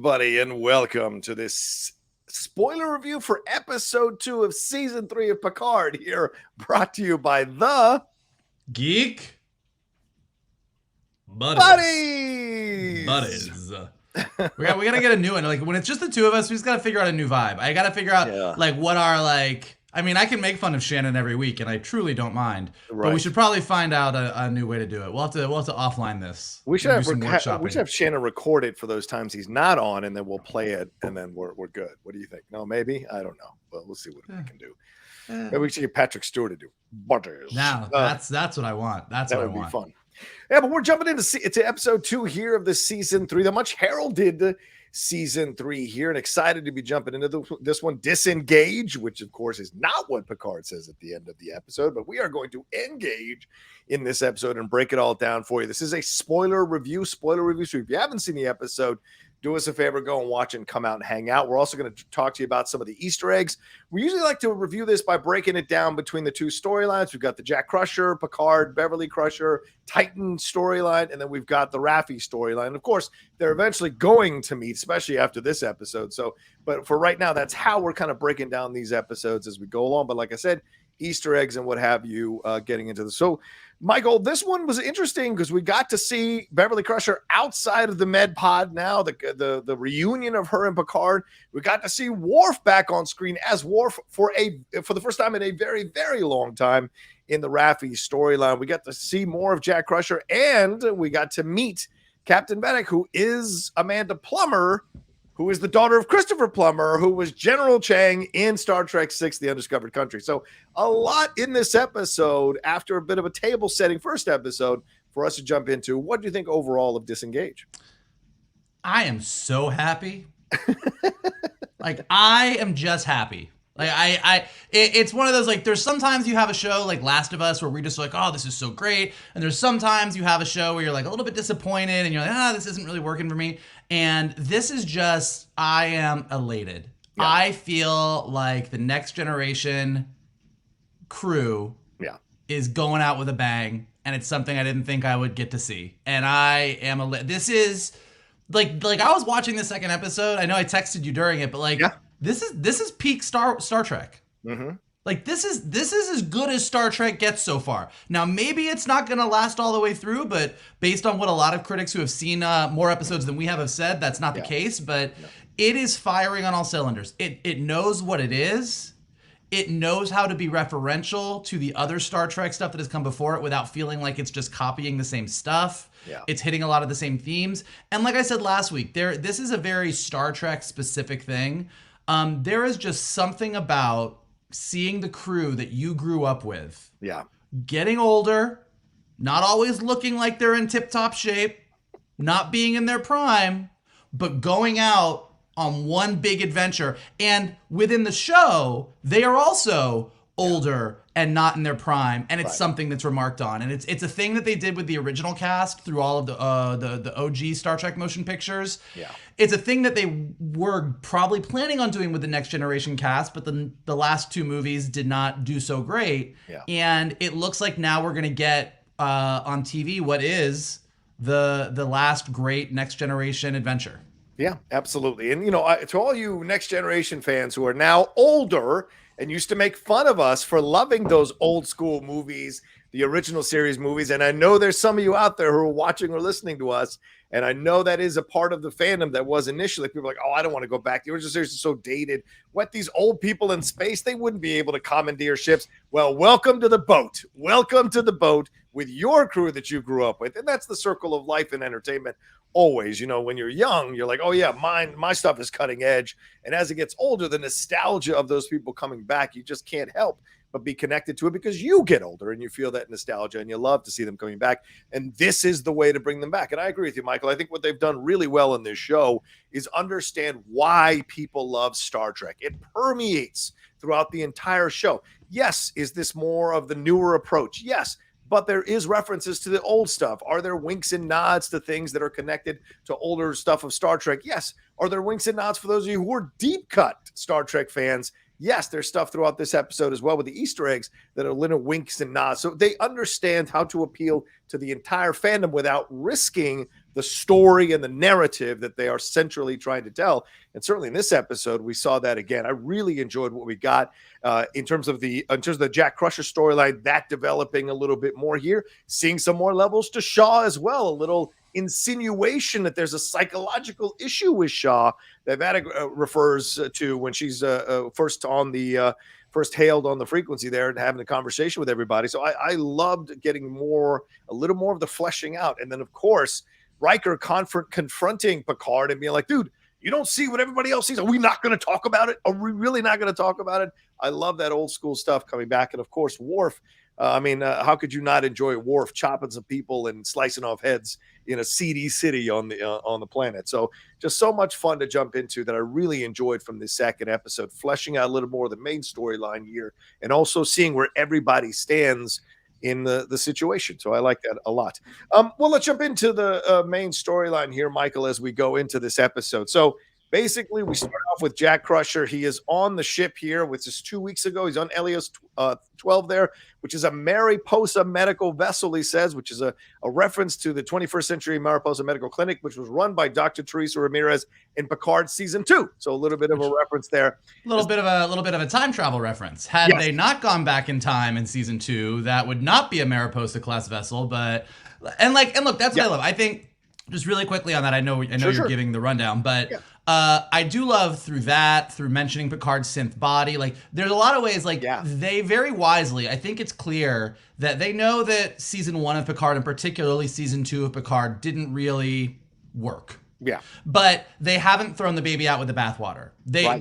everybody, and welcome to this spoiler review for episode 2 of season 3 of Picard, here brought to you by the Geek Buddies. We gotta get a new one. Like, when it's just the two of us, we just gotta figure out a new vibe. I gotta figure out like what our like. I mean, I can make fun of Shannon every week, and I truly don't mind. Right. But we should probably find out a new way to do it. We'll have to offline this. We should have Shannon record it for those times he's not on, and then we'll play it, and then we're good. What do you think? No, maybe? I don't know. But we'll see what we can do. Maybe we should get Patrick Stewart to do Butters. Now that's what I want. That would be fun. Yeah, but we're jumping into episode 2 here of the season 3, the much heralded season 3 here, and excited to be jumping into this one. Disengage, which of course is not what Picard says at the end of the episode, but we are going to engage in this episode and break it all down for you. This is a spoiler review. So if you haven't seen the episode, do us a favor, go and watch and come out and hang out. We're also going to talk to you about some of the Easter eggs. We usually like to review this by breaking it down between the two storylines. We've got the Jack Crusher, Picard, Beverly Crusher, Titan storyline, and then we've got the Raffi storyline. Of course, they're eventually going to meet, especially after this episode. But for right now, that's how we're kind of breaking down these episodes as we go along. But like I said, Easter eggs and what have you getting into this. So, Michael, this one was interesting because we got to see Beverly Crusher outside of the med pod now, the reunion of her and Picard. We got to see Worf back on screen as Worf for the first time in a very, very long time in the Raffi storyline. We got to see more of Jack Crusher, and we got to meet Captain Vadic, who is Amanda Plummer, who is the daughter of Christopher Plummer, who was General Chang in Star Trek VI, The Undiscovered Country. So a lot in this episode after a bit of a table-setting first episode for us to jump into. What do you think overall of Disengage? I am so happy. Like, I am just happy. Like, it's one of those, like, there's sometimes you have a show like Last of Us where we're just like, oh, this is so great. And there's sometimes you have a show where you're like a little bit disappointed and you're like, this isn't really working for me. And this is just, I am elated. Yeah. I feel like the Next Generation crew is going out with a bang, and it's something I didn't think I would get to see. And I am this is like I was watching the second episode. I know I texted you during it, but like this is peak Star Trek. Mm-hmm. Like, this is as good as Star Trek gets so far. Now, maybe it's not going to last all the way through, but based on what a lot of critics who have seen more episodes than we have said, that's not the case. But it is firing on all cylinders. It knows what it is. It knows how to be referential to the other Star Trek stuff that has come before it without feeling like it's just copying the same stuff. Yeah. It's hitting a lot of the same themes. And like I said last week, this is a very Star Trek specific thing. There is just something about seeing the crew that you grew up with getting older, not always looking like they're in tip-top shape, not being in their prime, but going out on one big adventure. And within the show, they are also older and not in their prime, and it's something that's remarked on. And it's a thing that they did with the original cast through all of the OG Star Trek motion pictures. Yeah. It's a thing that they were probably planning on doing with the Next Generation cast, but the last 2 movies did not do so great. Yeah. And it looks like now we're going to get on TV what is the last great Next Generation adventure. Yeah, absolutely. And, to all you Next Generation fans who are now older and used to make fun of us for loving those old school movies, the original series movies. And I know there's some of you out there who are watching or listening to us. And I know that is a part of the fandom that was initially. People are like, oh, I don't want to go back. The original series is so dated. What, these old people in space? They wouldn't be able to commandeer ships. Well, welcome to the boat. Welcome to the boat with your crew that you grew up with. And that's the circle of life and entertainment. Always, when you're young, you're like, oh yeah, my stuff is cutting edge. And as it gets older, the nostalgia of those people coming back, you just can't help but be connected to it because you get older and you feel that nostalgia and you love to see them coming back. And this is the way to bring them back. And I agree with you, Michael. I think what they've done really well in this show is understand why people love Star Trek. It permeates throughout the entire show. Yes, is this more of the newer approach? Yes. But there is references to the old stuff. Are there winks and nods to things that are connected to older stuff of Star Trek? Yes. Are there winks and nods for those of you who are deep cut Star Trek fans? Yes, there's stuff throughout this episode as well with the Easter eggs that are little winks and nods. So they understand how to appeal to the entire fandom without risking the story and the narrative that they are centrally trying to tell. And certainly in this episode, we saw that again. I really enjoyed what we got in terms of the Jack Crusher storyline, that developing a little bit more here, seeing some more levels to Shaw as well, a little insinuation that there's a psychological issue with Shaw that Vadic refers to when she's first hailed on the frequency there and having a conversation with everybody. So I loved getting a little more of the fleshing out. And then, of course, Riker confronting Picard and being like, dude, you don't see what everybody else sees. Are we not going to talk about it? Are we really not going to talk about it? I love that old school stuff coming back. And, of course, Worf. How could you not enjoy Worf chopping some people and slicing off heads in a seedy city on the planet? So just so much fun to jump into that I really enjoyed from this second episode, fleshing out a little more of the main storyline here and also seeing where everybody stands in the situation. So I like that a lot. Well, let's jump into the main storyline here, Michael, as we go into this episode. So basically, we start off with Jack Crusher. He is on the ship here, which is 2 weeks ago. He's on Elios 12 there, which is a Mariposa medical vessel, he says, which is a reference to the 21st century Mariposa Medical Clinic, which was run by Dr. Teresa Ramirez in Picard season 2. So a little bit of a reference there. A little bit of a time travel reference. Had they not gone back in time in season 2, that would not be a Mariposa class vessel. But look, that's what I love. I think just really quickly on that, I know you're giving the rundown, but I do love through mentioning Picard's synth body. Like, there's a lot of ways, they very wisely, I think it's clear that they know that season 1 of Picard and particularly season 2 of Picard didn't really work. Yeah. But they haven't thrown the baby out with the bathwater.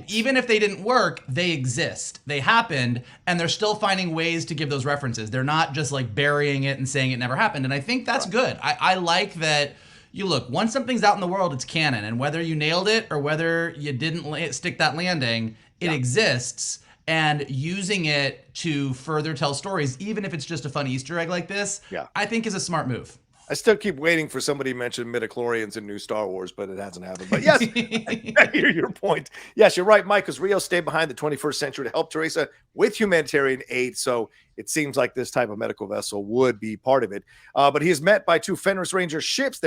Even if they didn't work, they exist. They happened, and they're still finding ways to give those references. They're not just like burying it and saying it never happened. And I think that's good. I like that. You look, once something's out in the world, it's canon. And whether you nailed it or whether you didn't stick that landing, it exists. And using it to further tell stories, even if it's just a fun Easter egg like this, I think is a smart move. I still keep waiting for somebody to mention midichlorians in new Star Wars, but it hasn't happened. But yes, I hear your point. Yes, you're right, Mike, because Rio stayed behind the 21st century to help Teresa with humanitarian aid. So it seems like this type of medical vessel would be part of it. But he is met by 2 Fenris Ranger ships.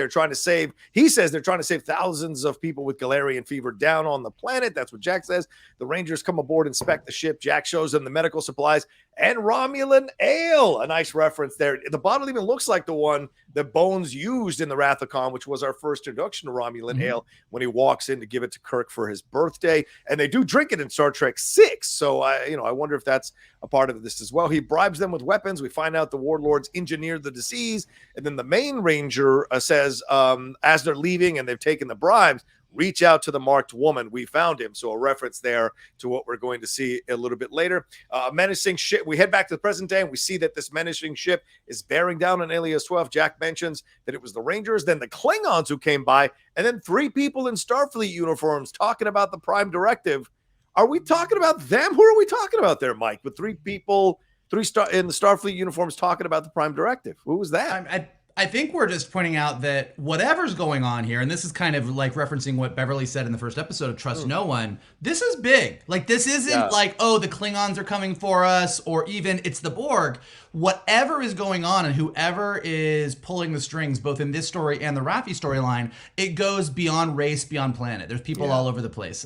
He says they're trying to save thousands of people with Galarian fever down on the planet. That's what Jack says. The Rangers come aboard, inspect the ship. Jack shows them the medical supplies and Romulan ale. A nice reference there. The bottle even looks like the one that Bones used in the Wrath of Khan, which was our first introduction to Romulan ale when he walks in to give it to Kirk for his birthday. And they do drink it in Star Trek 6. So I wonder if that's a part of this as well. He bribes them with weapons. We find out the warlords engineered the disease. And then the main ranger says, as they're leaving and they've taken the bribes, reach out to the marked woman. We found him. So a reference there to what we're going to see a little bit later. Menacing ship. We head back to the present day and we see that this menacing ship is bearing down on Elios 12. Jack mentions that it was the Rangers, then the Klingons who came by, and then 3 people in Starfleet uniforms talking about the Prime Directive. Are we talking about them? Who are we talking about there, Mike? With 3 people, in the Starfleet uniforms talking about the Prime Directive. Who was that? I think we're just pointing out that whatever's going on here, and this is kind of like referencing what Beverly said in the first episode of Trust No One, this is big. Like, this isn't like, oh, the Klingons are coming for us, or even it's the Borg. Whatever is going on and whoever is pulling the strings, both in this story and the Raffi storyline, it goes beyond race, beyond planet. There's people all over the place.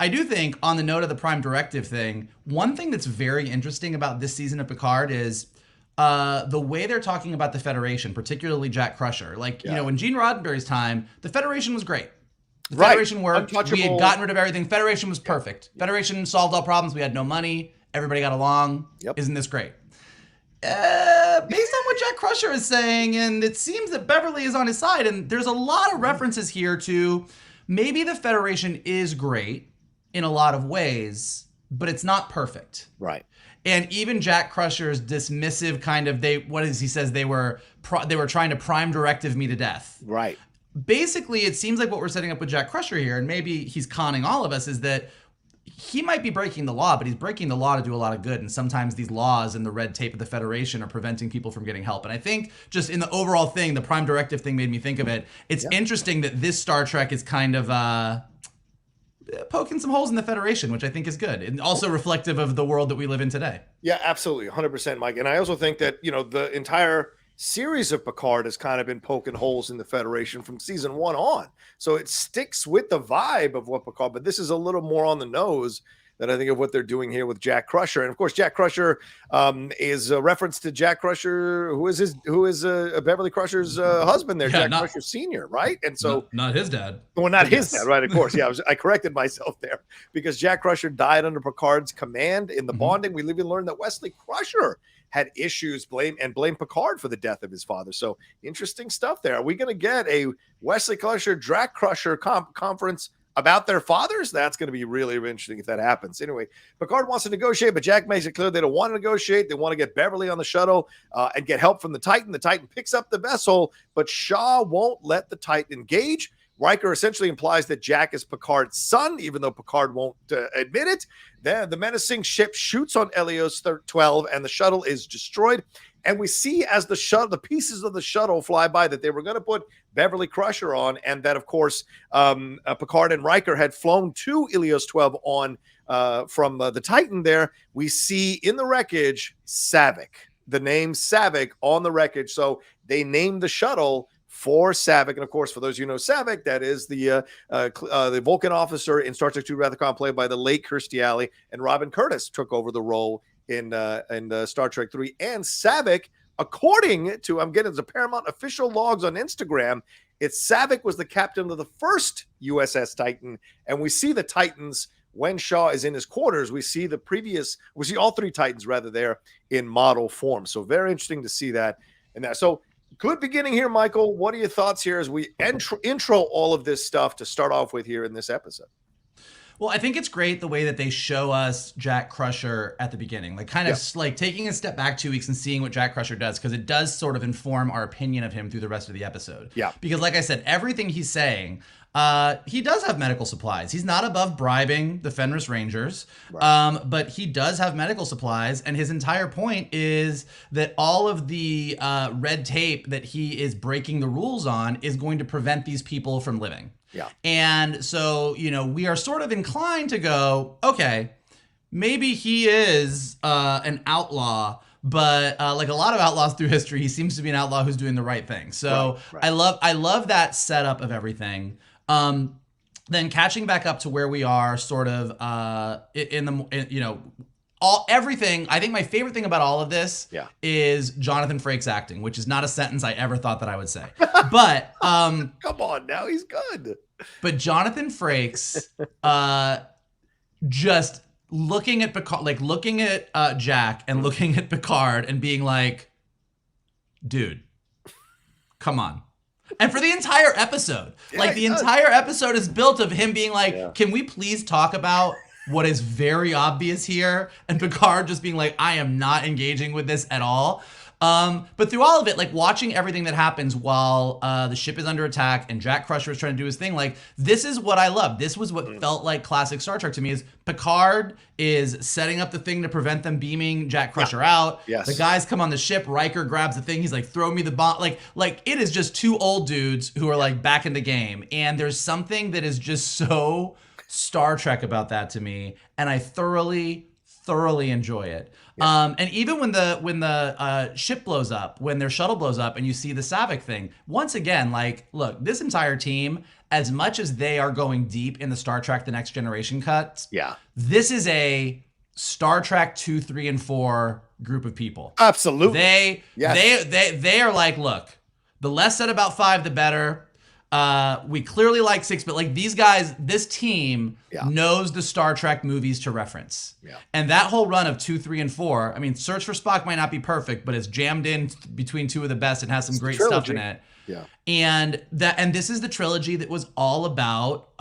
I do think, on the note of the Prime Directive thing, one thing that's very interesting about this season of Picard is the way they're talking about the Federation, particularly Jack Crusher. Like, in Gene Roddenberry's time, the Federation was great. The Federation worked. We had gotten rid of everything. Federation was perfect. Federation solved all problems. We had no money. Everybody got along. Isn't this great? Based on what Jack Crusher is saying, and it seems that Beverly is on his side, and there's a lot of references here to maybe the Federation is great in a lot of ways, but it's not perfect. Right. And even Jack Crusher's dismissive kind of, he says they were trying to Prime Directive me to death. Right. Basically, it seems like what we're setting up with Jack Crusher here, and maybe he's conning all of us, is that he might be breaking the law, but he's breaking the law to do a lot of good. And sometimes these laws and the red tape of the Federation are preventing people from getting help. And I think just in the overall thing, the Prime Directive thing made me think of it. It's interesting that this Star Trek is kind of poking some holes in the Federation, which I think is good, and also reflective of the world that we live in today. Yeah, absolutely. 100%, Mike. And I also think that, the entire series of Picard has kind of been poking holes in the Federation from season 1 on. So it sticks with the vibe of what Picard, but this is a little more on the nose than I think of what they're doing here with Jack Crusher. And of course, Jack Crusher is a reference to Jack Crusher, who is Beverly Crusher's husband there, Jack Crusher Sr., right? And so not his dad. Well, not his dad, right? Of course. Yeah, I corrected myself there because Jack Crusher died under Picard's command in the bonding. We even learned that Wesley Crusher had issues, blame Picard for the death of his father. So interesting stuff there. Are we going to get a Wesley Crusher, Jack Crusher conference about their fathers? That's going to be really interesting if that happens. Anyway, Picard wants to negotiate, but Jack makes it clear they don't want to negotiate. They want to get Beverly on the shuttle and get help from the Titan. The Titan picks up the vessel, but Shaw won't let the Titan engage. Riker essentially implies that Jack is Picard's son, even though Picard won't admit it. Then the menacing ship shoots on Helios 12, and the shuttle is destroyed. And we see as the pieces of the shuttle fly by that they were going to put Beverly Crusher on, and that, of course, Picard and Riker had flown to Helios 12 on from the Titan there. We see in the wreckage Savick, the name Savick on the wreckage. So they named the shuttle for Savick. And of course, for those of you who know Savick, that is the Vulcan officer in Star Trek II Wrath of Khan, played by the late Kirstie Alley, and Robin Curtis took over the role in Star Trek 3. And Savick, according to, I'm getting the Paramount official logs on Instagram, Savick was the captain of the first USS Titan. And we see the Titans when Shaw is in his quarters. We see all 3 Titans rather there in model form. So very interesting to see that. So good beginning here, Michael. What are your thoughts here as we intro all of this stuff to start off with here in this episode? Well, I think it's great the way that they show us Jack Crusher at the beginning, like kind of like taking a step back 2 weeks and seeing what Jack Crusher does, because it does sort of inform our opinion of him through the rest of the episode. Yeah. Because like I said, everything he's saying, he does have medical supplies. He's not above bribing the Fenris Rangers, but he does have medical supplies. And his entire point is that all of the red tape that he is breaking the rules on is going to prevent these people from living. Yeah. And so, we are sort of inclined to go, okay, maybe he is an outlaw, but like a lot of outlaws through history, he seems to be an outlaw who's doing the right thing. So I love that setup of everything. Then catching back up to where we are sort of everything. I think my favorite thing about all of this is Jonathan Frakes acting, which is not a sentence I ever thought that I would say. But come on now, he's good. But Jonathan Frakes just looking at Picard, like looking at Jack and looking at Picard and being like, dude, come on. And for the entire episode, entire episode is built of him being like, can we please talk about what is very obvious here? And Picard just being like, I am not engaging with this at all. But through all of it, like watching everything that happens while the ship is under attack and Jack Crusher is trying to do his thing, like this is what I love. This was what felt like classic Star Trek to me, is Picard is setting up the thing to prevent them beaming Jack Crusher out. Yes. The guys come on the ship, Riker grabs the thing, he's like, throw me the bomb. Like it is just 2 old dudes who are like back in the game. And there's something that is just so Star Trek about that to me. And I thoroughly enjoy it. Yeah. And even when the ship blows up, when their shuttle blows up and you see the Savick thing, once again, like, look, this entire team, as much as they are going deep in the Star Trek The Next Generation cuts, this is a Star Trek 2, 3, and 4 group of people. Absolutely. They are like, look, the less said about 5, the better. We clearly like 6, but like these guys, this team knows the Star Trek movies to reference. Yeah. And that whole run of 2, 3, and 4, I mean, Search for Spock might not be perfect, but it's jammed in between 2 of the best and has some great stuff in it. Yeah. And this is the trilogy that was all about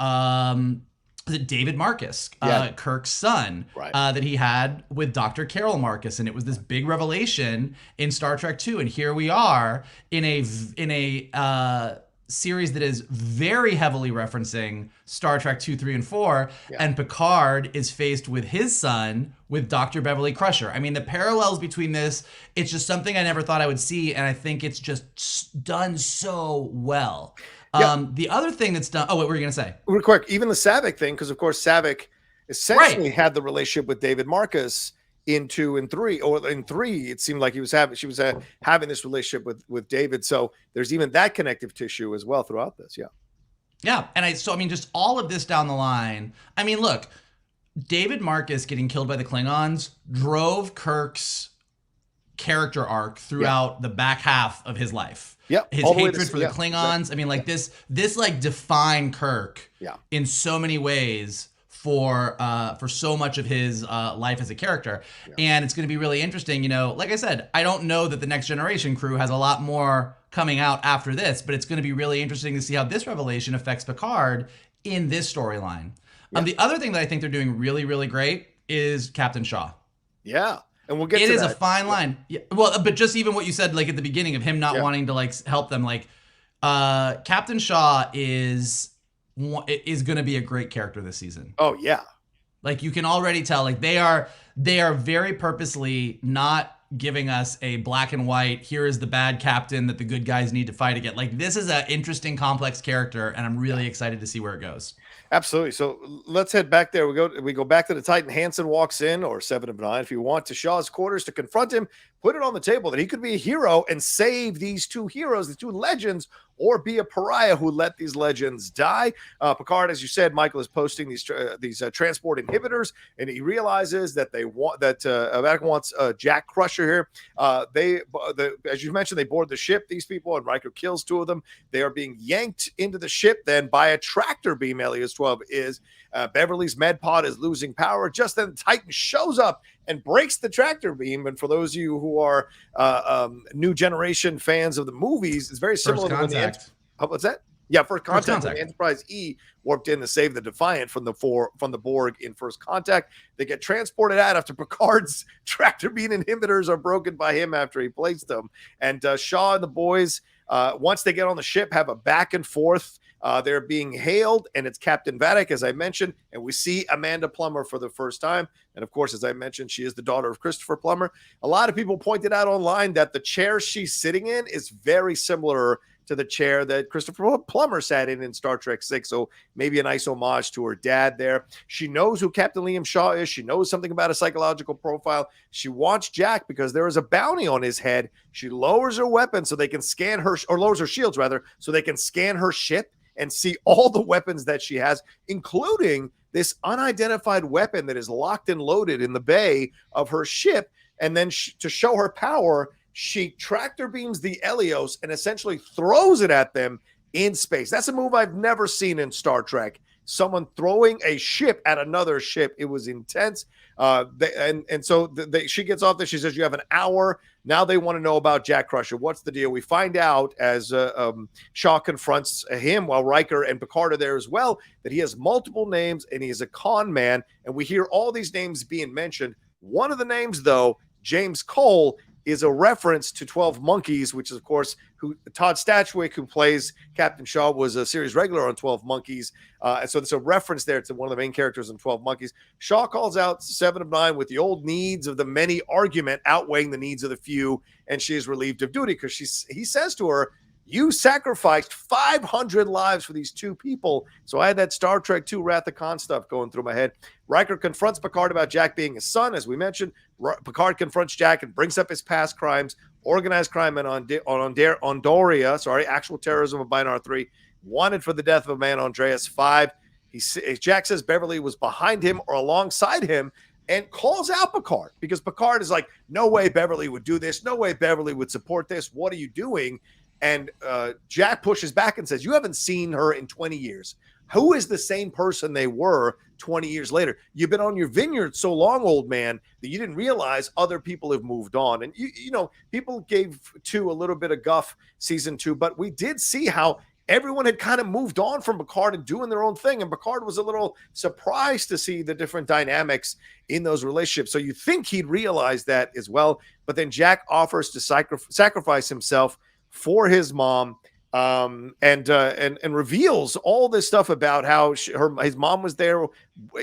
David Marcus, Kirk's son, that he had with Dr. Carol Marcus, and it was this big revelation in Star Trek 2. And here we are in a series that is very heavily referencing Star Trek 2, 3, and 4, and Picard is faced with his son with Dr. Beverly Crusher. I mean, the parallels between this, it's just something I never thought I would see, and I think it's just done so well. The other thing that's done, what were you going to say? Real quick, even the Savick thing, because of course Savick essentially had the relationship with David Marcus in 2 and 3, or in 3, it seemed like she was having this relationship with David. So there's even that connective tissue as well throughout this. Yeah. Yeah. And I mean, just all of this down the line. I mean, look, David Marcus getting killed by the Klingons drove Kirk's character arc throughout the back half of his life. Yep. His hatred for the Klingons. Exactly. I mean, like this like defined Kirk in so many ways for so much of his life as a character. And it's going to be really interesting. You know, like I said, I don't know that the Next Generation crew has a lot more coming out after this, but it's going to be really interesting to see how this revelation affects Picard in this storyline. The other thing that I think they're doing really, really great is Captain Shaw. Yeah. And we'll get to that. It is a fine line. Yeah. Well, but just even what you said, like at the beginning of him not wanting to like help them, like Captain Shaw is going to be a great character this season. Oh yeah. Like you can already tell, like they are very purposely not giving us a black and white, here is the bad captain that the good guys need to fight against. Like this is an interesting, complex character, and I'm really excited to see where it goes. Absolutely. So let's head back there. We go back to the Titan. Hansen walks in, or 7 of 9, if you want, to Shaw's quarters to confront him, put it on the table that he could be a hero and save these 2 heroes, the 2 legends, or be a pariah who let these legends die. Picard, as you said, Michael is posting these transport inhibitors, and he realizes that Vadic wants Jack Crusher here. As you mentioned, they board the ship, these people, and Riker kills 2 of them. They are being yanked into the ship then by a tractor beam. Alias 12 is Beverly's med pod is losing power. Just then, Titan shows up and breaks the tractor beam. And for those of you who are new generation fans of the movies, it's very similar to when what's that? Yeah, First Contact. When the Enterprise E warped in to save the Defiant from the Borg in First Contact. They get transported out after Picard's tractor beam inhibitors are broken by him after he placed them. And Shaw and the boys, once they get on the ship, have a back and forth. They're being hailed, and it's Captain Vadic, as I mentioned, and we see Amanda Plummer for the first time. And of course, as I mentioned, she is the daughter of Christopher Plummer. A lot of people pointed out online that the chair she's sitting in is very similar to the chair that Christopher Plummer sat in Star Trek VI. So maybe a nice homage to her dad there. She knows who Captain Liam Shaw is. She knows something about his psychological profile. She wants Jack because there is a bounty on his head. She lowers her weapon so they can scan her, or lowers her shields rather, so they can scan her ship and see all the weapons that she has, including this unidentified weapon that is locked and loaded in the bay of her ship. And then to show her power, she tractor beams the Helios and essentially throws it at them in space. That's a move I've never seen in Star Trek. Someone throwing a ship at another ship. It was intense. So she gets off there. She says, you have an hour. Now they want to know about Jack Crusher. What's the deal? We find out as Shaw confronts him while Riker and Picard are there as well, that he has multiple names and he is a con man. And we hear all these names being mentioned. One of the names, though, James Cole, is a reference to 12 Monkeys, which is, of course, who Todd Stachwick, who plays Captain Shaw, was a series regular on 12 Monkeys. And so there's a reference there to one of the main characters in 12 Monkeys. Shaw calls out 7 of 9 with the old needs of the many argument outweighing the needs of the few, and she is relieved of duty because he says to her, you sacrificed 500 lives for these 2 people. So I had that Star Trek II Wrath of Khan stuff going through my head. Riker confronts Picard about Jack being his son, as we mentioned. Picard confronts Jack and brings up his past crimes, organized crime on Doria, actual terrorism of Binar 3, wanted for the death of a man, Andreas 5. Jack says Beverly was behind him or alongside him, and calls out Picard because Picard is like, no way Beverly would do this. No way Beverly would support this. What are you doing? And Jack pushes back and says, you haven't seen her in 20 years. Who is the same person they were 20 years later? You've been on your vineyard so long, old man, that you didn't realize other people have moved on. And, you know, people gave 2 a little bit of guff season 2, but we did see how everyone had kind of moved on from Picard and doing their own thing. And Picard was a little surprised to see the different dynamics in those relationships. So you think he'd realize that as well. But then Jack offers to sacrifice himself for his mom, and reveals all this stuff about how his mom was there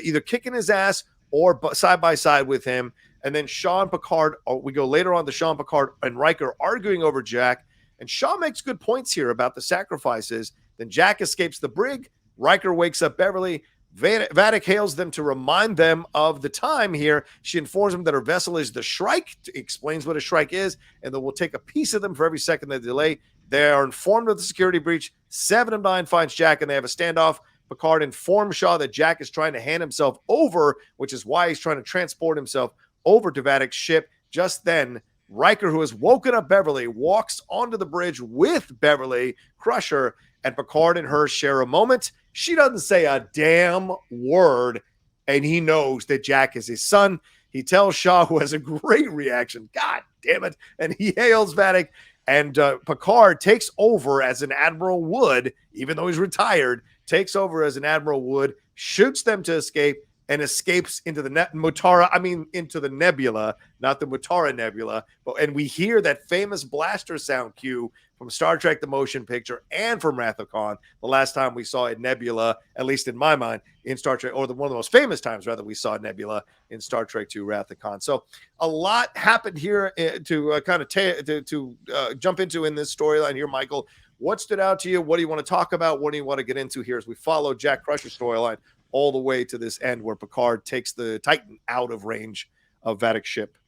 either kicking his ass or side by side with him. And then Shaw and Picard, we go later on to Shaw and Picard and Riker arguing over Jack. And Shaw makes good points here about the sacrifices. Then Jack escapes the brig. Riker wakes up Beverly. Vadic hails them to remind them of the time here. She informs them that her vessel is the Shrike, explains what a Shrike is, and that we'll take a piece of them for every second they delay. They are informed of the security breach. 7 of 9 finds Jack, and they have a standoff. Picard informs Shaw that Jack is trying to hand himself over, which is why he's trying to transport himself over to Vadic's ship. Just then, Riker, who has woken up Beverly, walks onto the bridge with Beverly, Crusher, and Picard and her share a moment. She doesn't say a damn word, and he knows that Jack is his son. He tells Shaw, who has a great reaction, God damn it, and he hails Vadic, and Picard takes over as an Admiral would, even though he's retired, takes over as an Admiral would, shoots them to escape, and escapes into the into the nebula, not the Mutara Nebula. And we hear that famous blaster sound cue from Star Trek The Motion Picture and from Wrath of Khan, the last time we saw a nebula, at least in my mind, in Star Trek, or one of the most famous times, rather, we saw Nebula in Star Trek II, Wrath of Khan. So a lot happened here to jump into in this storyline here, Michael. What stood out to you? What do you want to talk about? What do you want to get into here as we follow Jack Crusher's storyline all the way to this end where Picard takes the Titan out of range of Vadic's ship?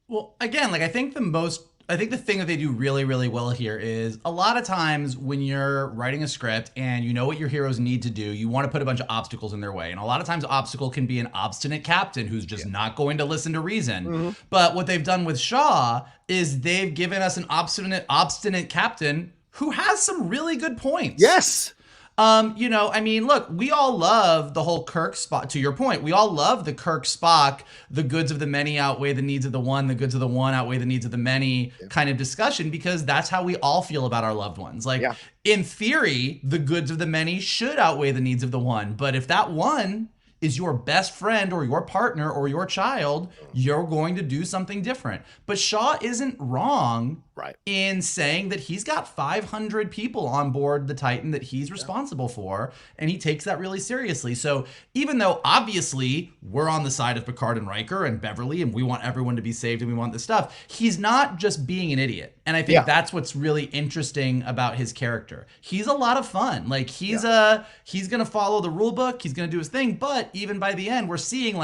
Well, again, I think the thing that they do really, really well here is a lot of times when you're writing a script and you know what your heroes need to do, you want to put a bunch of obstacles in their way. And a lot of times obstacle can be an obstinate captain who's just not going to listen to reason. Mm-hmm. But what they've done with Shaw is they've given us an obstinate captain who has some really good points. Yes. Look, we all love the whole Kirk Spock, to your point, we all love the Kirk Spock, the goods of the many outweigh the needs of the one, the goods of the one outweigh the needs of the many kind of discussion, because that's how we all feel about our loved ones. In theory, the goods of the many should outweigh the needs of the one. But if that one is your best friend or your partner or your child, you're going to do something different. But Shaw isn't wrong in saying that he's got 500 people on board the Titan that he's responsible for, and he takes that really seriously. So even though obviously we're on the side of Picard and Riker and Beverly, and we want everyone to be saved and we want this stuff, he's not just being an idiot. And I think that's what's really interesting about his character. He's a lot of fun. He's going to follow the rule book. He's going to do his thing. But even by the end, we're seeing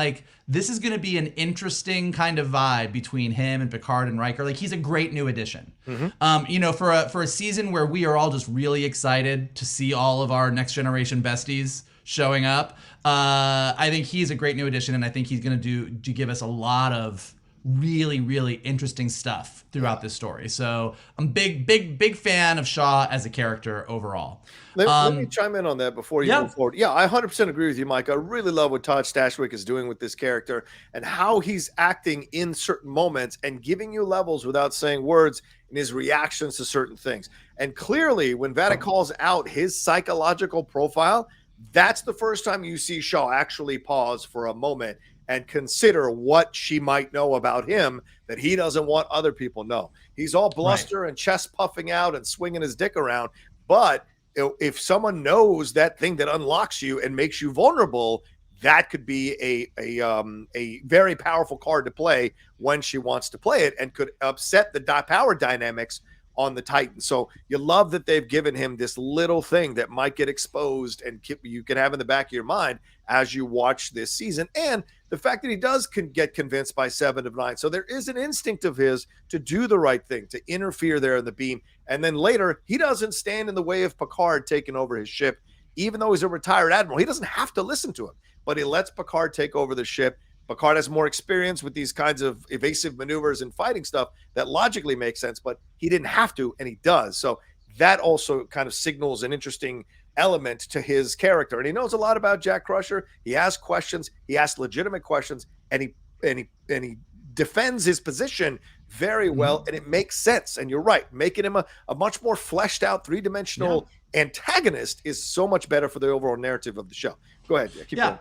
this is going to be an interesting kind of vibe between him and Picard and Riker. He's a great new addition. Mm-hmm. For a season where we are all just really excited to see all of our Next Generation besties showing up, I think he's a great new addition, and I think he's going to give us a lot of really, really interesting stuff throughout this story. So I'm big fan of Shaw as a character overall. Let me chime in on that before you move forward. Yeah, I 100% agree with you, Mike. I really love what Todd Stashwick is doing with this character and how he's acting in certain moments and giving you levels without saying words in his reactions to certain things. And clearly, when Vadic calls out his psychological profile, that's the first time you see Shaw actually pause for a moment and consider what she might know about him that he doesn't want other people know. He's all bluster and chest puffing out and swinging his dick around. But if someone knows that thing that unlocks you and makes you vulnerable, that could be a very powerful card to play when she wants to play it, and could upset the power dynamics on the Titan. So you love that they've given him this little thing that might get exposed and you can have in the back of your mind as you watch this season. And the fact that he does get convinced by 7 of 9. So there is an instinct of his to do the right thing, to interfere there in the beam. And then later, he doesn't stand in the way of Picard taking over his ship. Even though he's a retired admiral, he doesn't have to listen to him, but he lets Picard take over the ship. Picard has more experience with these kinds of evasive maneuvers and fighting stuff that logically makes sense, but he didn't have to, and he does. So that also kind of signals an interesting element to his character. And he knows a lot about Jack Crusher. He asks questions. He asks legitimate questions, and he defends his position very well, and it makes sense. And you're right, making him a much more fleshed out, three-dimensional antagonist is so much better for the overall narrative of the show. Go ahead. Keep going.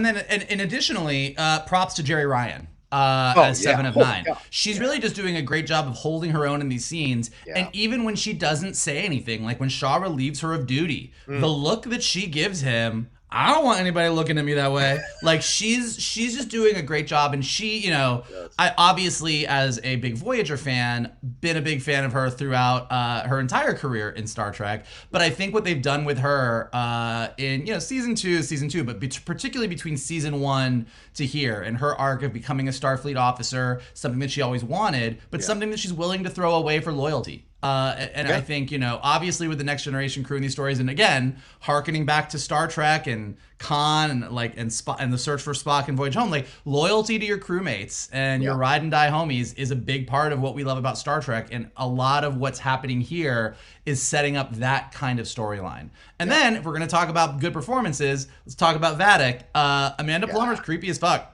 And additionally, props to Jeri Ryan as 7 of 9. She's really just doing a great job of holding her own in these scenes. And even when she doesn't say anything, like when Shaw relieves her of duty, the look that she gives him, I don't want anybody looking at me that way. Like she's just doing a great job, and she, I obviously as a big Voyager fan, been a big fan of her throughout her entire career in Star Trek. But I think what they've done with her in season two, but particularly between season 1 to here, and her arc of becoming a Starfleet officer, something that she always wanted, but something that she's willing to throw away for loyalty. I think, obviously with the Next Generation crew and these stories, and again, harkening back to Star Trek and Khan and and the search for Spock and Voyage Home, like loyalty to your crewmates and your ride and die homies is a big part of what we love about Star Trek. And a lot of what's happening here is setting up that kind of storyline. And then if we're going to talk about good performances, let's talk about Vadic. Amanda Plummer's creepy as fuck.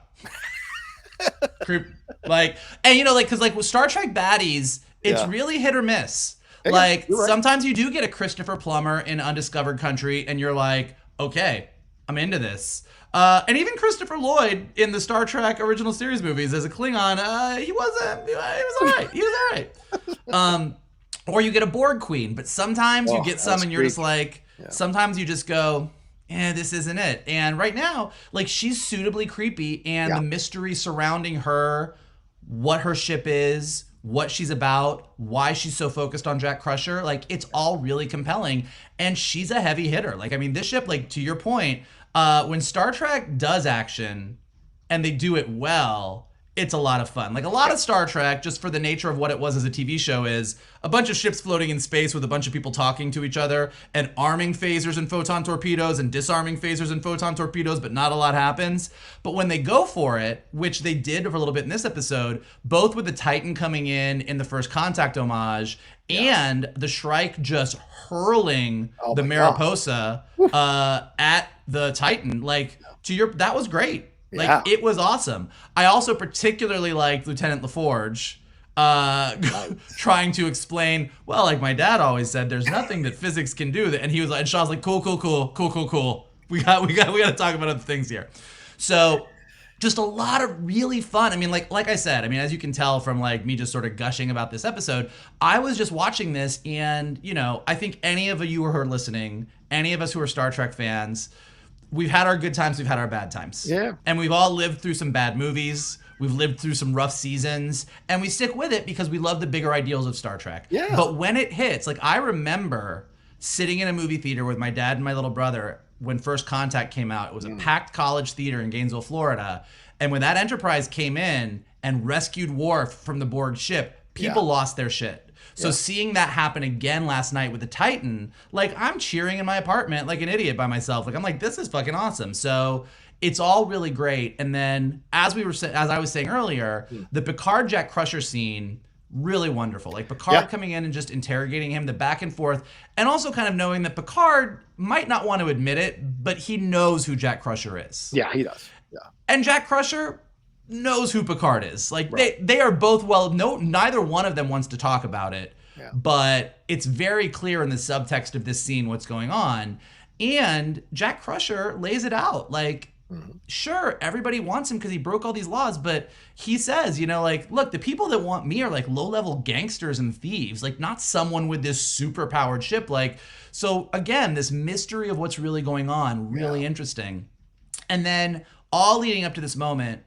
Because with Star Trek baddies, it's really hit or miss. Like sometimes you do get a Christopher Plummer in Undiscovered Country, and you're like, okay, I'm into this. And even Christopher Lloyd in the Star Trek original series movies as a Klingon, he was all right. He was all right. Or you get a Borg Queen, but sometimes you get some, and you're just like, sometimes you just go, this isn't it. And right now, like she's suitably creepy, and the mystery surrounding her, what her ship is, what she's about, why she's so focused on Jack Crusher, like it's all really compelling, and she's a heavy hitter. Like, I mean, this ship, like to your point, when Star Trek does action and they do it well, it's a lot of fun. Like a lot of Star Trek, just for the nature of what it was as a TV show, is a bunch of ships floating in space with a bunch of people talking to each other and arming phasers and photon torpedoes and disarming phasers and photon torpedoes, but not a lot happens. But when they go for it, which they did for a little bit in this episode, both with the Titan coming in the First Contact homage, and the Shrike just hurling the Mariposa at the Titan, like that was great. Like it was awesome. I also particularly liked Lieutenant LaForge trying to explain, well, like my dad always said, there's nothing that physics can do. And he was like, and Shaw's like, cool. We got to talk about other things here. So just a lot of really fun. I mean, like I said, I mean, as you can tell from like me just sort of gushing about this episode, I was just watching this, and I think any of you who are listening, any of us who are Star Trek fans, we've had our good times, we've had our bad times. Yeah. And we've all lived through some bad movies. We've lived through some rough seasons, and we stick with it because we love the bigger ideals of Star Trek. Yeah. But when it hits, like I remember sitting in a movie theater with my dad and my little brother when First Contact came out. It was a packed college theater in Gainesville, Florida. And when that Enterprise came in and rescued Worf from the Borg ship, people lost their shit. So seeing that happen again last night with the Titan, like I'm cheering in my apartment like an idiot by myself. Like I'm like, this is fucking awesome. So it's all really great. And then as I was saying earlier, the Picard Jack Crusher scene, really wonderful. Like Picard coming in and just interrogating him, the back and forth, and also kind of knowing that Picard might not want to admit it, but he knows who Jack Crusher is. Yeah, he does. Yeah. And Jack Crusher knows who Picard is. Like they are both neither one of them wants to talk about it, but it's very clear in the subtext of this scene what's going on. And Jack Crusher lays it out. Like, sure, everybody wants him because he broke all these laws, but he says, like, look, the people that want me are like low-level gangsters and thieves, like not someone with this super-powered ship. Like, so again, this mystery of what's really going on, really interesting. And then all leading up to this moment,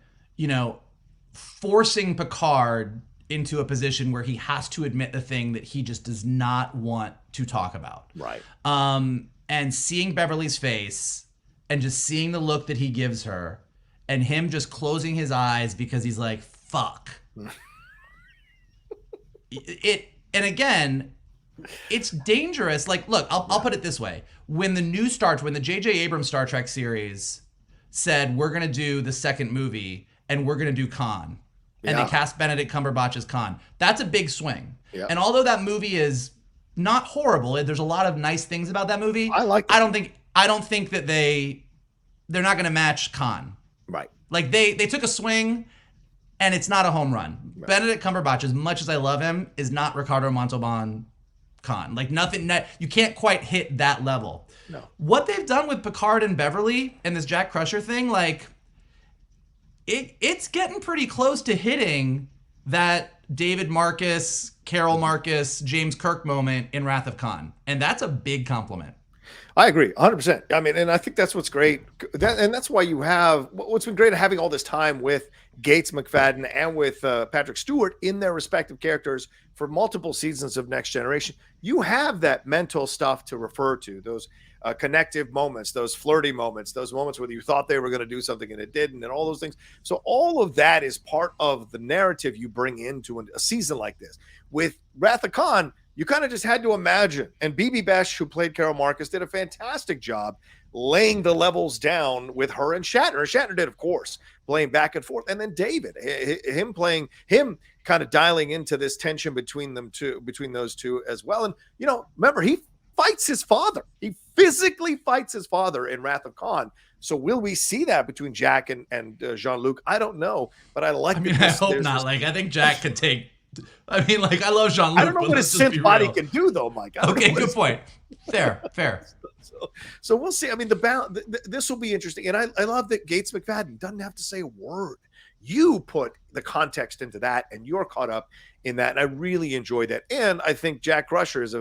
forcing Picard into a position where he has to admit the thing that he just does not want to talk about. Right. And seeing Beverly's face and just seeing the look that he gives her and him just closing his eyes because he's like, fuck. And again, it's dangerous. Like, look, I'll put it this way. When the J.J. Abrams Star Trek series said, we're going to do the second movie and we're going to do Khan, and they cast Benedict Cumberbatch as Khan, that's a big swing. Yeah. And although that movie is not horrible, there's a lot of nice things about that movie. I like that. I don't think that they're not going to match Khan. Right. Like they took a swing and it's not a home run. Right. Benedict Cumberbatch, as much as I love him, is not Ricardo Montalban Khan. Like nothing, you can't quite hit that level. No. What they've done with Picard and Beverly and this Jack Crusher thing, like it's getting pretty close to hitting that David Marcus, Carol Marcus, James Kirk moment in Wrath of Khan. And that's a big compliment. I agree 100%. I mean, and I think that's what's great. And that's why you have what's been great having all this time with Gates McFadden and with Patrick Stewart in their respective characters for multiple seasons of Next Generation. You have that mental stuff to refer to, those connective moments, those flirty moments, those moments where you thought they were going to do something and it didn't, and all those things. So all of that is part of the narrative you bring into a season like this. With Wrath of Khan, you kind of just had to imagine. And BB Besh, who played Carol Marcus, did a fantastic job laying the levels down with her and Shatner. Shatner did, of course, playing back and forth. And then David, him kind of dialing into this tension between those two as well. And, remember, he fights his father. He physically fights his father in Wrath of Khan. So will we see that between Jack and Jean-Luc? I don't know, but I like. I hope not. I think Jack could take. I love Jean-Luc. I don't know what his synth body can do, though, Mike. Okay, good point. Fair. So we'll see. I mean, this will be interesting, and I love that Gates McFadden doesn't have to say a word. You put the context into that, and you're caught up in that, and I really enjoyed that. And I think Jack Crusher is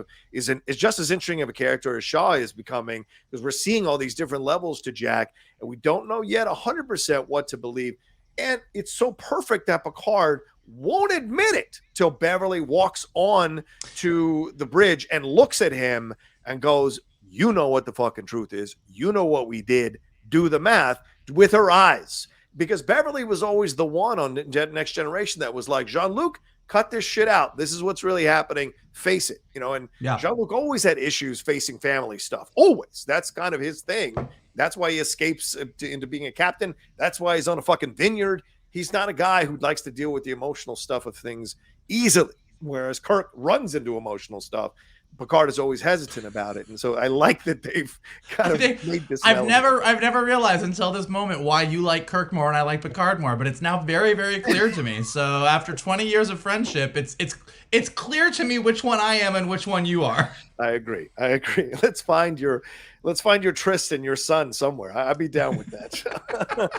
just as interesting of a character as Shaw is becoming, because we're seeing all these different levels to Jack, and we don't know yet 100% what to believe. And it's so perfect that Picard won't admit it till Beverly walks on to the bridge and looks at him and goes, "You know what the fucking truth is. You know what we did. Do the math," with her eyes. Because Beverly was always the one on Next Generation that was like, "Jean-Luc, cut this shit out. This is what's really happening. Face it." And Jean-Luc always had issues facing family stuff. Always. That's kind of his thing. That's why he escapes into being a captain. That's why he's on a fucking vineyard. He's not a guy who likes to deal with the emotional stuff of things easily, whereas Kirk runs into emotional stuff. Picard is always hesitant about it, and so I like that they've kind of made this. I've never realized until this moment why you like Kirk more and I like Picard more, but it's now very, very clear to me. So after 20 years of friendship, it's clear to me which one I am and which one you are. I agree. Let's find your Tristan, your son, somewhere. I'd be down with that.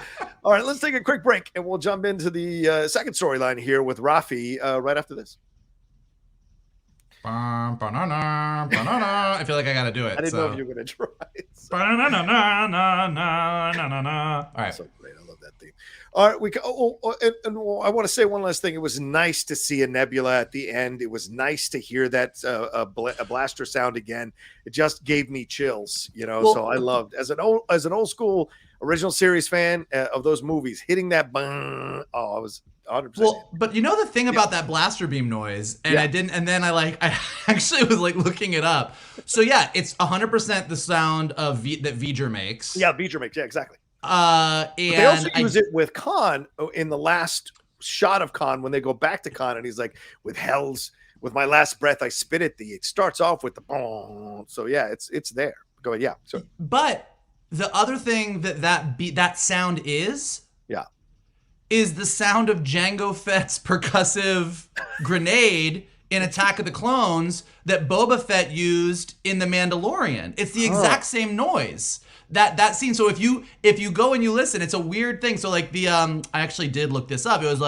All right, let's take a quick break, and we'll jump into the second storyline here with Raffi right after this. I feel like I gotta do it. I didn't know if you were gonna try. All right. So great. I love that theme. All right, and I want to say one last thing. It was nice to see a Nebula at the end. It was nice to hear that a blaster sound again. It just gave me chills, So I loved as an old school original series fan of those movies, hitting that bang. Oh, I was 100%. Well, but the thing about that blaster beam noise, and I actually was looking it up. So yeah, it's 100% the sound of that V'ger makes. Yeah, V'ger makes. Yeah, exactly. And they also use it with Khan in the last shot of Khan when they go back to Khan, and he's like, with my last breath, I spit at thee. It starts off with the boom. So yeah, it's there. Go ahead. Yeah. So, but the other thing that sound is the sound of Jango Fett's percussive grenade in Attack of the Clones that Boba Fett used in The Mandalorian. It's the exact same noise. That scene. So if you go and you listen, it's a weird thing. So I actually did look this up. It was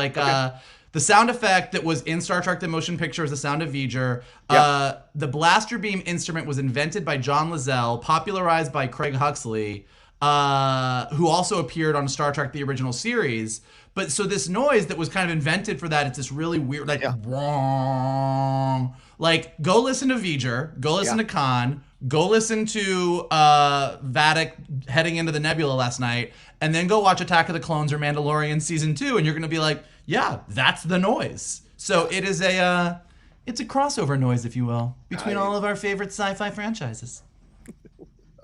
the sound effect that was in Star Trek: The Motion Picture is the sound of V'ger. The blaster beam instrument was invented by John Lazelle, popularized by Craig Huxley, who also appeared on Star Trek: The Original Series. But so this noise that was kind of invented for that, it's this really weird, wrong. Go listen to V'ger, go listen to Khan, go listen to Vadic heading into the Nebula last night, and then go watch Attack of the Clones or Mandalorian Season 2, and you're going to be like, yeah, that's the noise. So it is it's a crossover noise, if you will, between all of our favorite sci-fi franchises.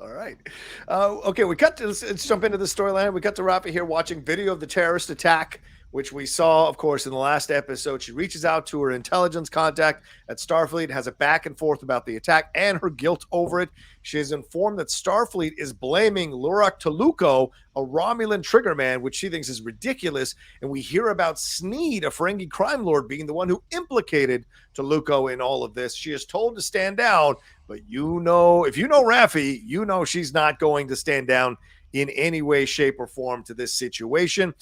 All right. Okay, let's jump into the storyline. We got to Raffi here watching video of the terrorist attack, which we saw, of course, in the last episode. She reaches out to her intelligence contact at Starfleet, has a back and forth about the attack and her guilt over it. She is informed that Starfleet is blaming Lurak Toluco, a Romulan triggerman, which she thinks is ridiculous. And we hear about Sneed, a Ferengi crime lord, being the one who implicated Toluco in all of this. She is told to stand down, but if you know Raffi, she's not going to stand down in any way, shape, or form to this situation.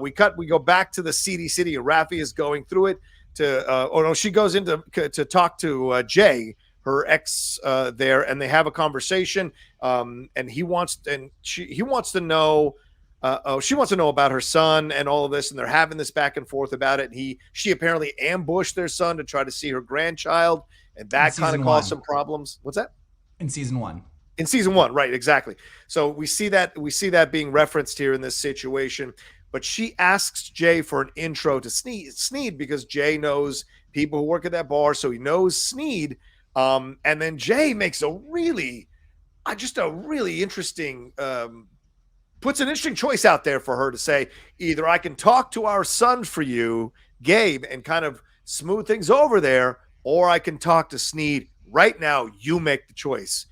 We go back to the seedy city, and Raffi is going through it she goes in to talk to Jay, her ex there, and they have a conversation. And he wants to know. She wants to know about her son and all of this, and they're having this back and forth about it. And she apparently ambushed their son to try to see her grandchild, and that kind of caused some problems. What's that? In season 1. In season 1, right? Exactly. So we see that being referenced here in this situation. But she asks Jay for an intro to Sneed because Jay knows people who work at that bar, so he knows Sneed. And then Jay makes a really interesting. Puts an interesting choice out there for her to say, either I can talk to our son for you, Gabe, and kind of smooth things over there, or I can talk to Sneed. Right now, you make the choice.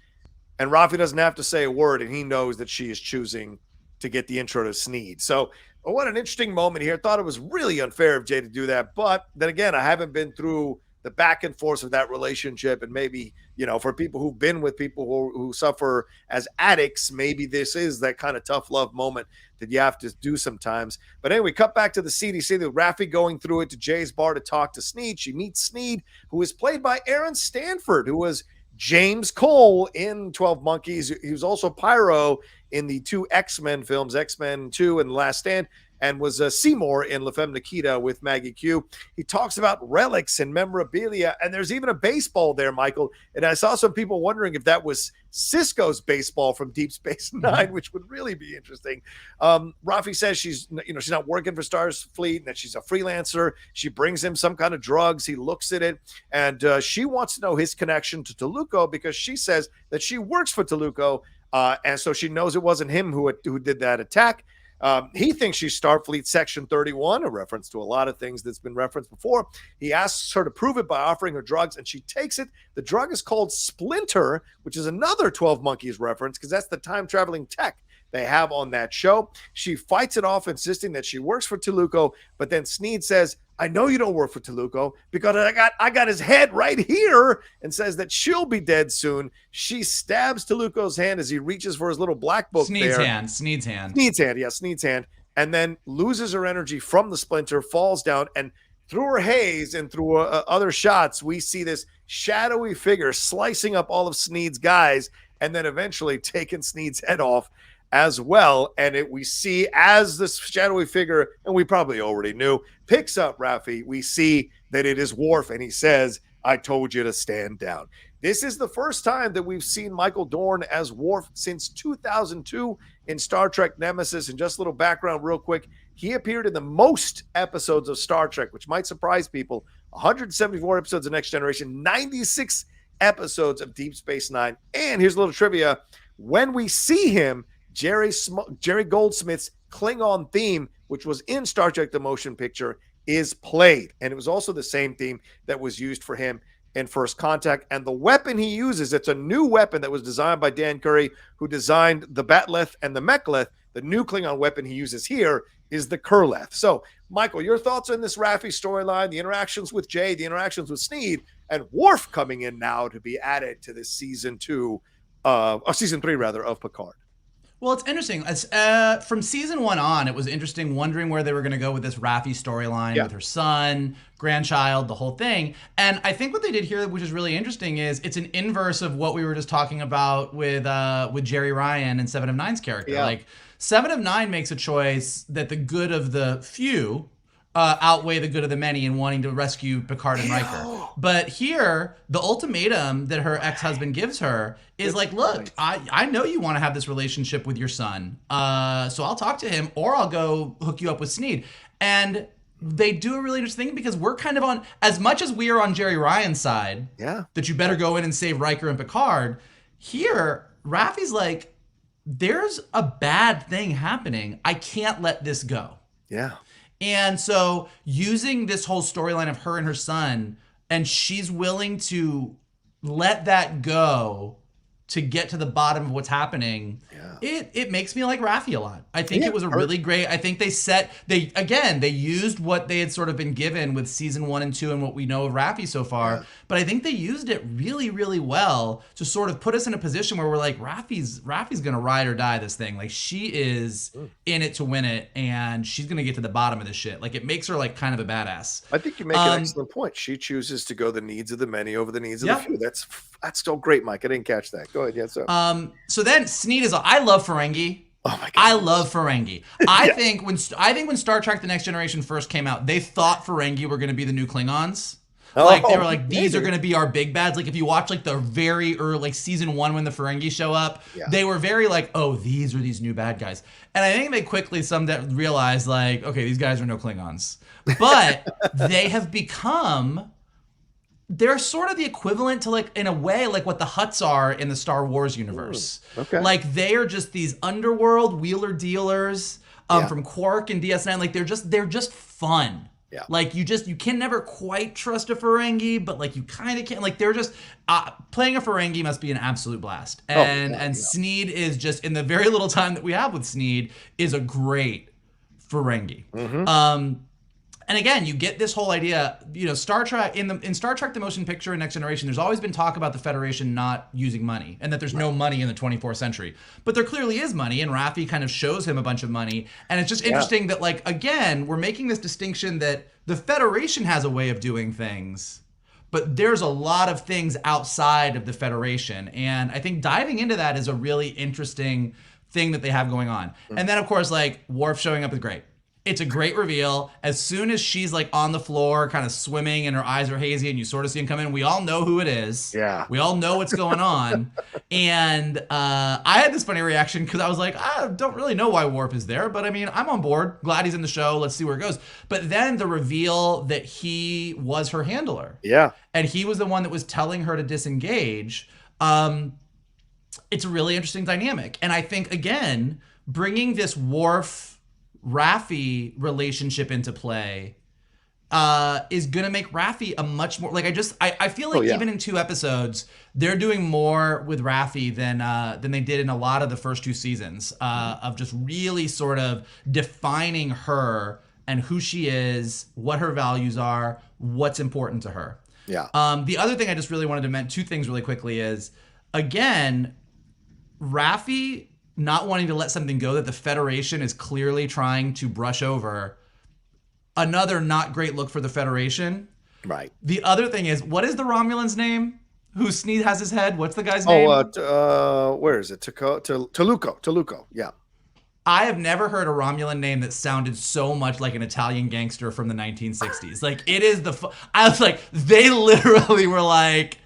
And Raffi doesn't have to say a word, and he knows that she is choosing to get the intro to Sneed. So what an interesting moment here. Thought it was really unfair of Jay to do that. But then again, I haven't been through the back and forth of that relationship. And maybe, for people who've been with people who suffer as addicts, maybe this is that kind of tough love moment that you have to do sometimes. But anyway, cut back to the CDC, the Raffi going through it to Jay's bar to talk to Sneed. She meets Sneed, who is played by Aaron Stanford, who was James Cole in 12 Monkeys. He was also Pyro in the 2 X-Men films, X-Men 2 and Last Stand, and was Seymour in La Femme Nikita with Maggie Q. He talks about relics and memorabilia, and there's even a baseball there, Michael. And I saw some people wondering if that was Cisco's baseball from Deep Space Nine, which would really be interesting. Raffi says she's not working for Starfleet and that she's a freelancer. She brings him some kind of drugs. He looks at it, and she wants to know his connection to Toluco because she says that she works for Toluco, and so she knows it wasn't him who did that attack. He thinks she's Starfleet Section 31, a reference to a lot of things that's been referenced before. He asks her to prove it by offering her drugs, and she takes it. The drug is called Splinter, which is another 12 Monkeys reference because that's the time-traveling tech they have on that show. She fights it off, insisting that she works for Toluco, but then Sneed says, I know you don't work for Toluco because I got his head right here, and says that she'll be dead soon. She stabs Toluco's hand as he reaches for his little black book. Sneed's hand, and then loses her energy from the splinter, falls down, and through her haze and through other shots, we see this shadowy figure slicing up all of Sneed's guys and then eventually taking Sneed's head off as well. And we see as this shadowy figure, and we probably already knew, picks up Raffi, we see that it is Worf, and he says, I told you to stand down. This is the first time that we've seen Michael Dorn as Worf since 2002 in Star Trek Nemesis. And just a little background real quick, he appeared in the most episodes of Star Trek, which might surprise people. 174 episodes of Next Generation, 96 episodes of Deep Space Nine. And here's a little trivia. When we see him, Jerry Goldsmith's Klingon theme, which was in Star Trek The Motion Picture, is played. And it was also the same theme that was used for him in First Contact. And the weapon he uses, it's a new weapon that was designed by Dan Curry, who designed the Batleth and the Mek'leth. The new Klingon weapon he uses here is the Kurleth. So, Michael, your thoughts on this Raffi storyline, the interactions with Jay, the interactions with Sneed, and Worf coming in now to be added to this season 3 of Picard? Well, it's interesting. From season 1 on, it was interesting wondering where they were going to go with this Raffi storyline with her son, grandchild, the whole thing. And I think what they did here, which is really interesting, is it's an inverse of what we were just talking about with JERI Ryan and Seven of Nine's character. Yeah. Like, Seven of Nine makes a choice that the good of the few outweigh the good of the many in wanting to rescue Picard and Riker. But here, the ultimatum that her ex-husband gives her is like, look, I know you want to have this relationship with your son, so I'll talk to him, or I'll go hook you up with Sneed. And they do a really interesting thing because we're kind of on, as much as we are on JERI Ryan's side, that you better go in and save Riker and Picard, here, Raffi's like, there's a bad thing happening. I can't let this go. Yeah. And so using this whole storyline of her and her son, and she's willing to let that go to get to the bottom of what's happening, it makes me like Raffi a lot. I think it was a really great, I think they used what they had sort of been given with season 1 and 2 and what we know of Raffi so far, but I think they used it really, really well to sort of put us in a position where we're like, Raffi's gonna ride or die this thing. Like, she is in it to win it, and she's gonna get to the bottom of this shit. Like, it makes her like kind of a badass. I think you make an excellent point. She chooses to go the needs of the many over the needs of the few. That's still great, Mike. I didn't catch that. Go ahead. Yeah. So then Sneed is. I love Ferengi. Oh my god. I love Ferengi. I think when Star Trek: The Next Generation first came out, they thought Ferengi were going to be the new Klingons. Like, they were like, these are going to be our big bads. Like, if you watch like the very early, like season 1 when the Ferengi show up, they were very like, oh, these are these new bad guys. And I think they quickly realized like, okay, these guys are no Klingons, but they have become. They're sort of the equivalent to, like, in a way, like what the Hutts are in the Star Wars universe. Okay. Like, they are just these underworld wheeler dealers from Quark and DS9. Like, they're just fun. Yeah. Like, you can never quite trust a Ferengi, but like you kind of can. Like, they're just playing a Ferengi must be an absolute blast. And Sneed is just, in the very little time that we have with Sneed, is a great Ferengi. And again, you get this whole idea, Star Trek, in Star Trek, the motion picture and Next Generation, there's always been talk about the Federation not using money and that there's no money in the 24th century. But there clearly is money, and Raffi kind of shows him a bunch of money. And it's just interesting that, like, again, we're making this distinction that the Federation has a way of doing things, but there's a lot of things outside of the Federation. And I think diving into that is a really interesting thing that they have going on. And then, of course, like, Worf showing up is great. It's a great reveal. As soon as she's like on the floor, kind of swimming, and her eyes are hazy, and you sort of see him come in, we all know who it is. Yeah. We all know what's going on. And I had this funny reaction because I was like, I don't really know why Worf is there, but I mean, I'm on board. Glad he's in the show. Let's see where it goes. But then the reveal that he was her handler. Yeah. And he was the one that was telling her to disengage. It's a really interesting dynamic. And I think, again, bringing this Raffi relationship into play is gonna make Raffi a much more, like, I feel like even in 2 episodes they're doing more with Raffi than they did in a lot of the first 2 seasons of just really sort of defining her and who she is, what her values are, what's important to her. The other thing I just really wanted to mention, 2 things really quickly, is, again, Raffi not wanting to let something go that the Federation is clearly trying to brush over. Another not great look for the Federation. Right. The other thing is, what is the Romulan's name? Who Sneed has his head? What's the guy's name? Where is it? Toluco. Yeah. I have never heard a Romulan name that sounded so much like an Italian gangster from the 1960s. Like, it is I was like, they literally were like,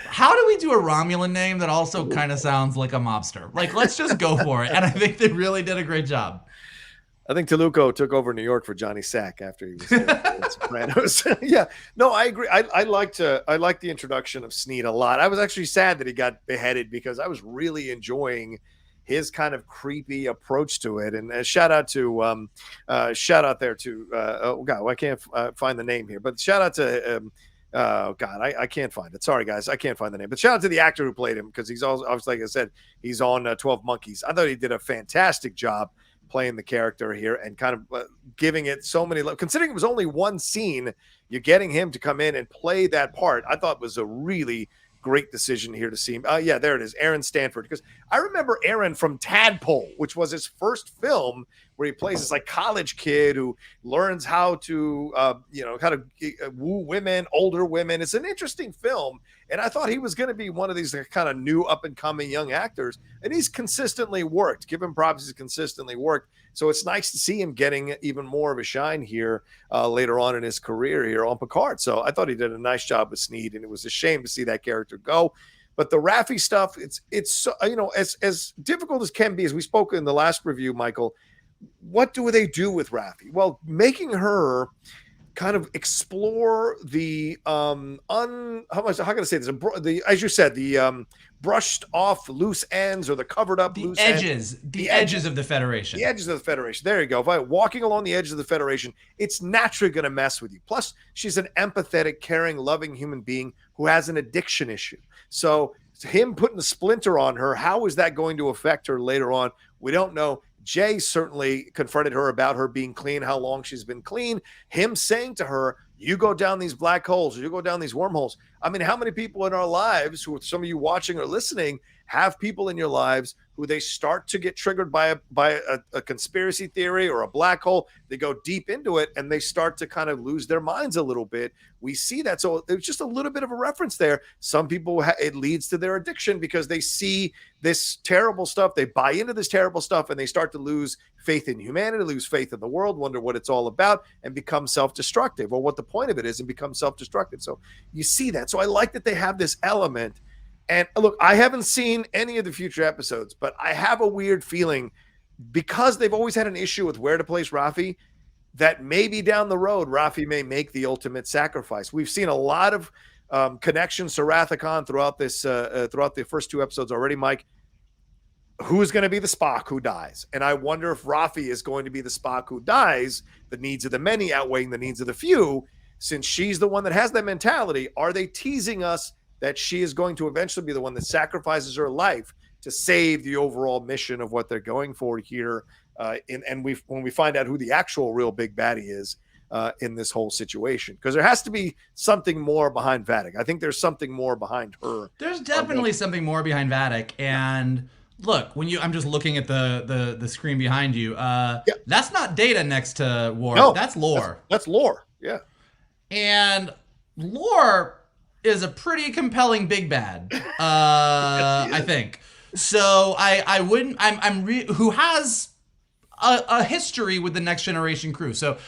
how do we do a Romulan name that also kind of sounds like a mobster? Like, let's just go for it. And I think they really did a great job. I think Toluco took over New York for Johnny Sack after he was in Sopranos. Yeah, no, I agree. I liked the introduction of Sneed a lot. I was actually sad that he got beheaded because I was really enjoying his kind of creepy approach to it. And shout out there to oh God, I can't find the name here, but shout out to oh God, I can't find it. Sorry guys, I can't find the name. But shout out to the actor who played him, because he's also, obviously, like I said, he's on 12 Monkeys. I thought he did a fantastic job playing the character here and kind of giving it so many, considering it was only 1 scene, you're getting him to come in and play that part. I thought was a really great decision here to see him. Yeah, there it is, Aaron Stanford. Because I remember Aaron from Tadpole, which was his first film, where he plays this like college kid who learns how to, kind of woo women, older women. It's an interesting film. And I thought he was going to be one of these kind of new up and coming young actors. And he's consistently worked. Give him props. He's consistently worked. So it's nice to see him getting even more of a shine here later on in his career here on Picard. So I thought he did a nice job with Sneed, and it was a shame to see that character go. But the Raffi stuff, it's as difficult as can be, as we spoke in the last review, Michael. What do they do with Raffi? Well, making her kind of explore the how can I say this? As you said, the brushed off loose ends, or the covered up loose ends. The edges of the Federation. The edges of the Federation. There you go. If I'm walking along the edge of the Federation, it's naturally going to mess with you. Plus, she's an empathetic, caring, loving human being who has an addiction issue. So him putting the splinter on her, how is that going to affect her later on? We don't know. Jay certainly confronted her about her being clean, how long she's been clean. Him saying to her, you go down these black holes, or you go down these wormholes. I mean, how many people in our lives, who some of you watching or listening, have people in your lives who they start to get triggered by a conspiracy theory or a black hole? They go deep into it and they start to kind of lose their minds a little bit. We see that. So it's just a little bit of a reference there. Some people, it leads to their addiction because they see this terrible stuff. They buy into this terrible stuff and they start to lose faith in humanity, lose faith in the world, wonder what it's all about, and become self-destructive, or what the point of it is, and become self-destructive. So you see that. So I like that they have this element. And look, I haven't seen any of the future episodes, but I have a weird feeling, because they've always had an issue with where to place Raffi, that maybe down the road, Raffi may make the ultimate sacrifice. We've seen a lot of connections to Rathacon throughout the first 2 episodes already, Mike. Who's going to be the Spock who dies? And I wonder if Raffi is going to be the Spock who dies, the needs of the many outweighing the needs of the few. Since she's the one that has that mentality, are they teasing us that she is going to eventually be the one that sacrifices her life to save the overall mission of what they're going for here? When we find out who the actual real big baddie is in this whole situation, because there has to be something more behind Vadic. I think there's something more behind her. There's definitely something more behind Vadic. And look, I'm just looking at the screen behind you. That's not Data next to Worf. No, that's Lore. That's Lore. Yeah. And Lore is a pretty compelling big bad, I think. So who has a history with the Next Generation crew. So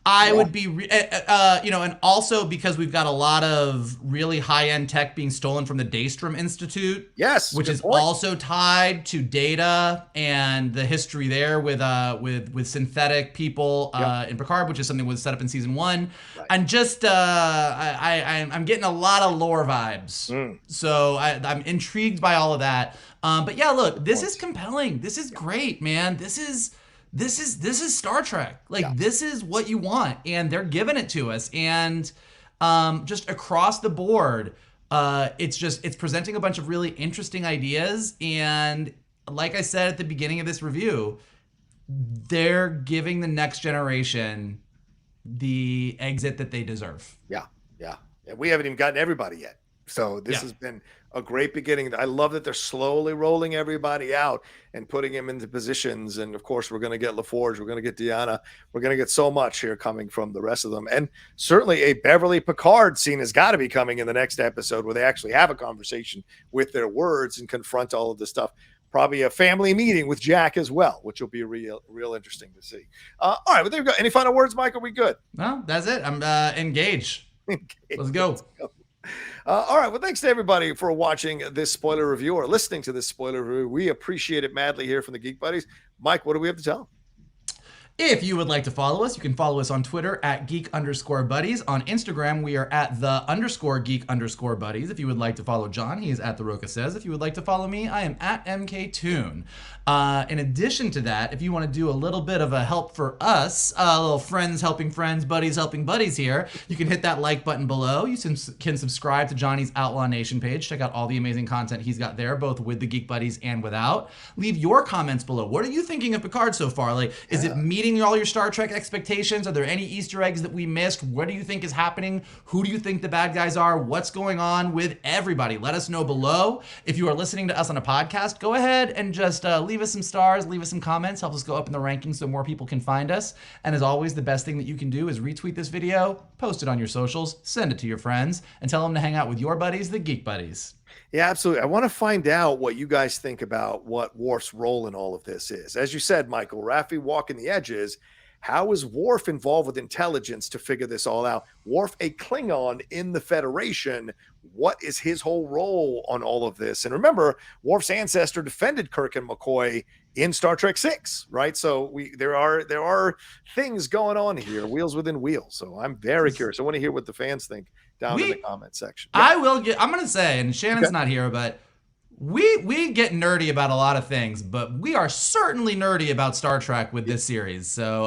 I would be, and also because we've got a lot of really high-end tech being stolen from the Daystrom Institute. Yes, which is also tied to Data and the history there with synthetic people in Picard, which is something that was set up in season 1. Right. And just I'm getting a lot of Lore vibes. So I'm intrigued by all of that. But yeah, look, this is compelling. This is great, man. This is Star Trek. This is what you want, and they're giving it to us. And just across the board, it's presenting a bunch of really interesting ideas. And like I said at the beginning of this review, they're giving the Next Generation the exit that they deserve. Yeah. We haven't even gotten everybody yet. So this has been a great beginning. I love that they're slowly rolling everybody out and putting him into positions. And of course, we're going to get LaForge. We're going to get Deanna. We're going to get so much here coming from the rest of them. And certainly a Beverly Picard scene has got to be coming in the next episode, where they actually have a conversation with their words and confront all of this stuff. Probably a family meeting with Jack as well, which will be real interesting to see. All right, well, there we go. Any final words, Mike? Are we good? No, that's it. I'm engaged. Let's go. All right. Well, thanks to everybody for watching this spoiler review or listening to this spoiler review. We appreciate it madly here from the Geek Buddies. Mike, what do we have to tell them? If you would like to follow us, you can follow us on Twitter at geek_buddies. On Instagram, we are at _geek_buddies. If you would like to follow John, he is at the Rocha Says. If you would like to follow me, I am at MKToon. In addition to that, if you want to do a little bit of a help for us, a little friends helping friends, buddies helping buddies here, you can hit that like button below. You can subscribe to Johnny's Outlaw Nation page. Check out all the amazing content he's got there, both with the Geek Buddies and without. Leave your comments below. What are you thinking of Picard so far? Is it meeting all your Star Trek expectations? Are there any Easter eggs that we missed? What do you think is happening? Who do you think the bad guys are? What's going on with everybody? Let us know below. If you are listening to us on a podcast, go ahead and just leave us some stars, leave us some comments, help us go up in the rankings so more people can find us. And as always, the best thing that you can do is retweet this video, post it on your socials, send it to your friends, and tell them to hang out with your buddies, the Geek Buddies. Yeah, absolutely. I want to find out what you guys think about what Worf's role in all of this is. As you said, Michael, Raffi walking the edges. How is Worf involved with intelligence to figure this all out? Worf, a Klingon in the Federation. What is his whole role on all of this? And remember, Worf's ancestor defended Kirk and McCoy in Star Trek VI, right? So there are things going on here, wheels within wheels. So I'm very curious. I want to hear what the fans think down in the comment section. Yeah. I'm going to say, and Shannon's not here, but we get nerdy about a lot of things, but we are certainly nerdy about Star Trek with this series. So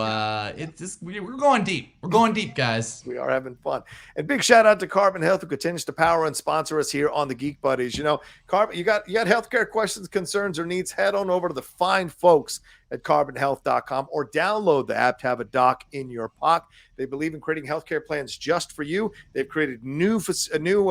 we're going deep. We're going deep, guys. We are having fun. And big shout out to Carbon Health, who continues to power and sponsor us here on the Geek Buddies. You know, Carbon, you got healthcare questions, concerns, or needs, head on over to the fine folks at carbonhealth.com or download the app to have a doc in your pocket. They believe in creating healthcare plans just for you. They've created new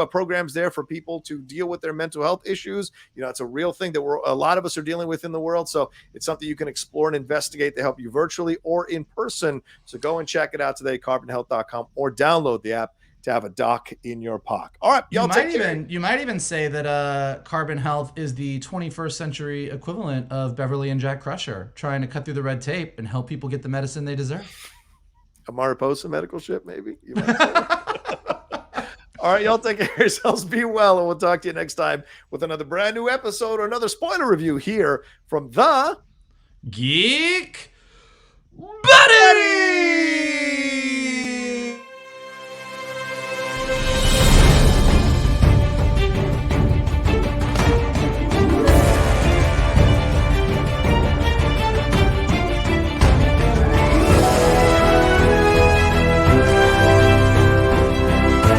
programs there for people to deal with their mental health issues. You know, it's a real thing that a lot of us are dealing with in the world. So it's something you can explore and investigate to help you virtually or in person. So go and check it out today, carbonhealth.com, or download the app to have a doc in your pocket. All right, y'all take care. You might even say that Carbon Health is the 21st century equivalent of Beverly and Jack Crusher, trying to cut through the red tape and help people get the medicine they deserve. A Mariposa medical ship, maybe? You might say. All right, y'all take care of yourselves. Be well, and we'll talk to you next time with another brand new episode or another spoiler review here from the Geek Buddies.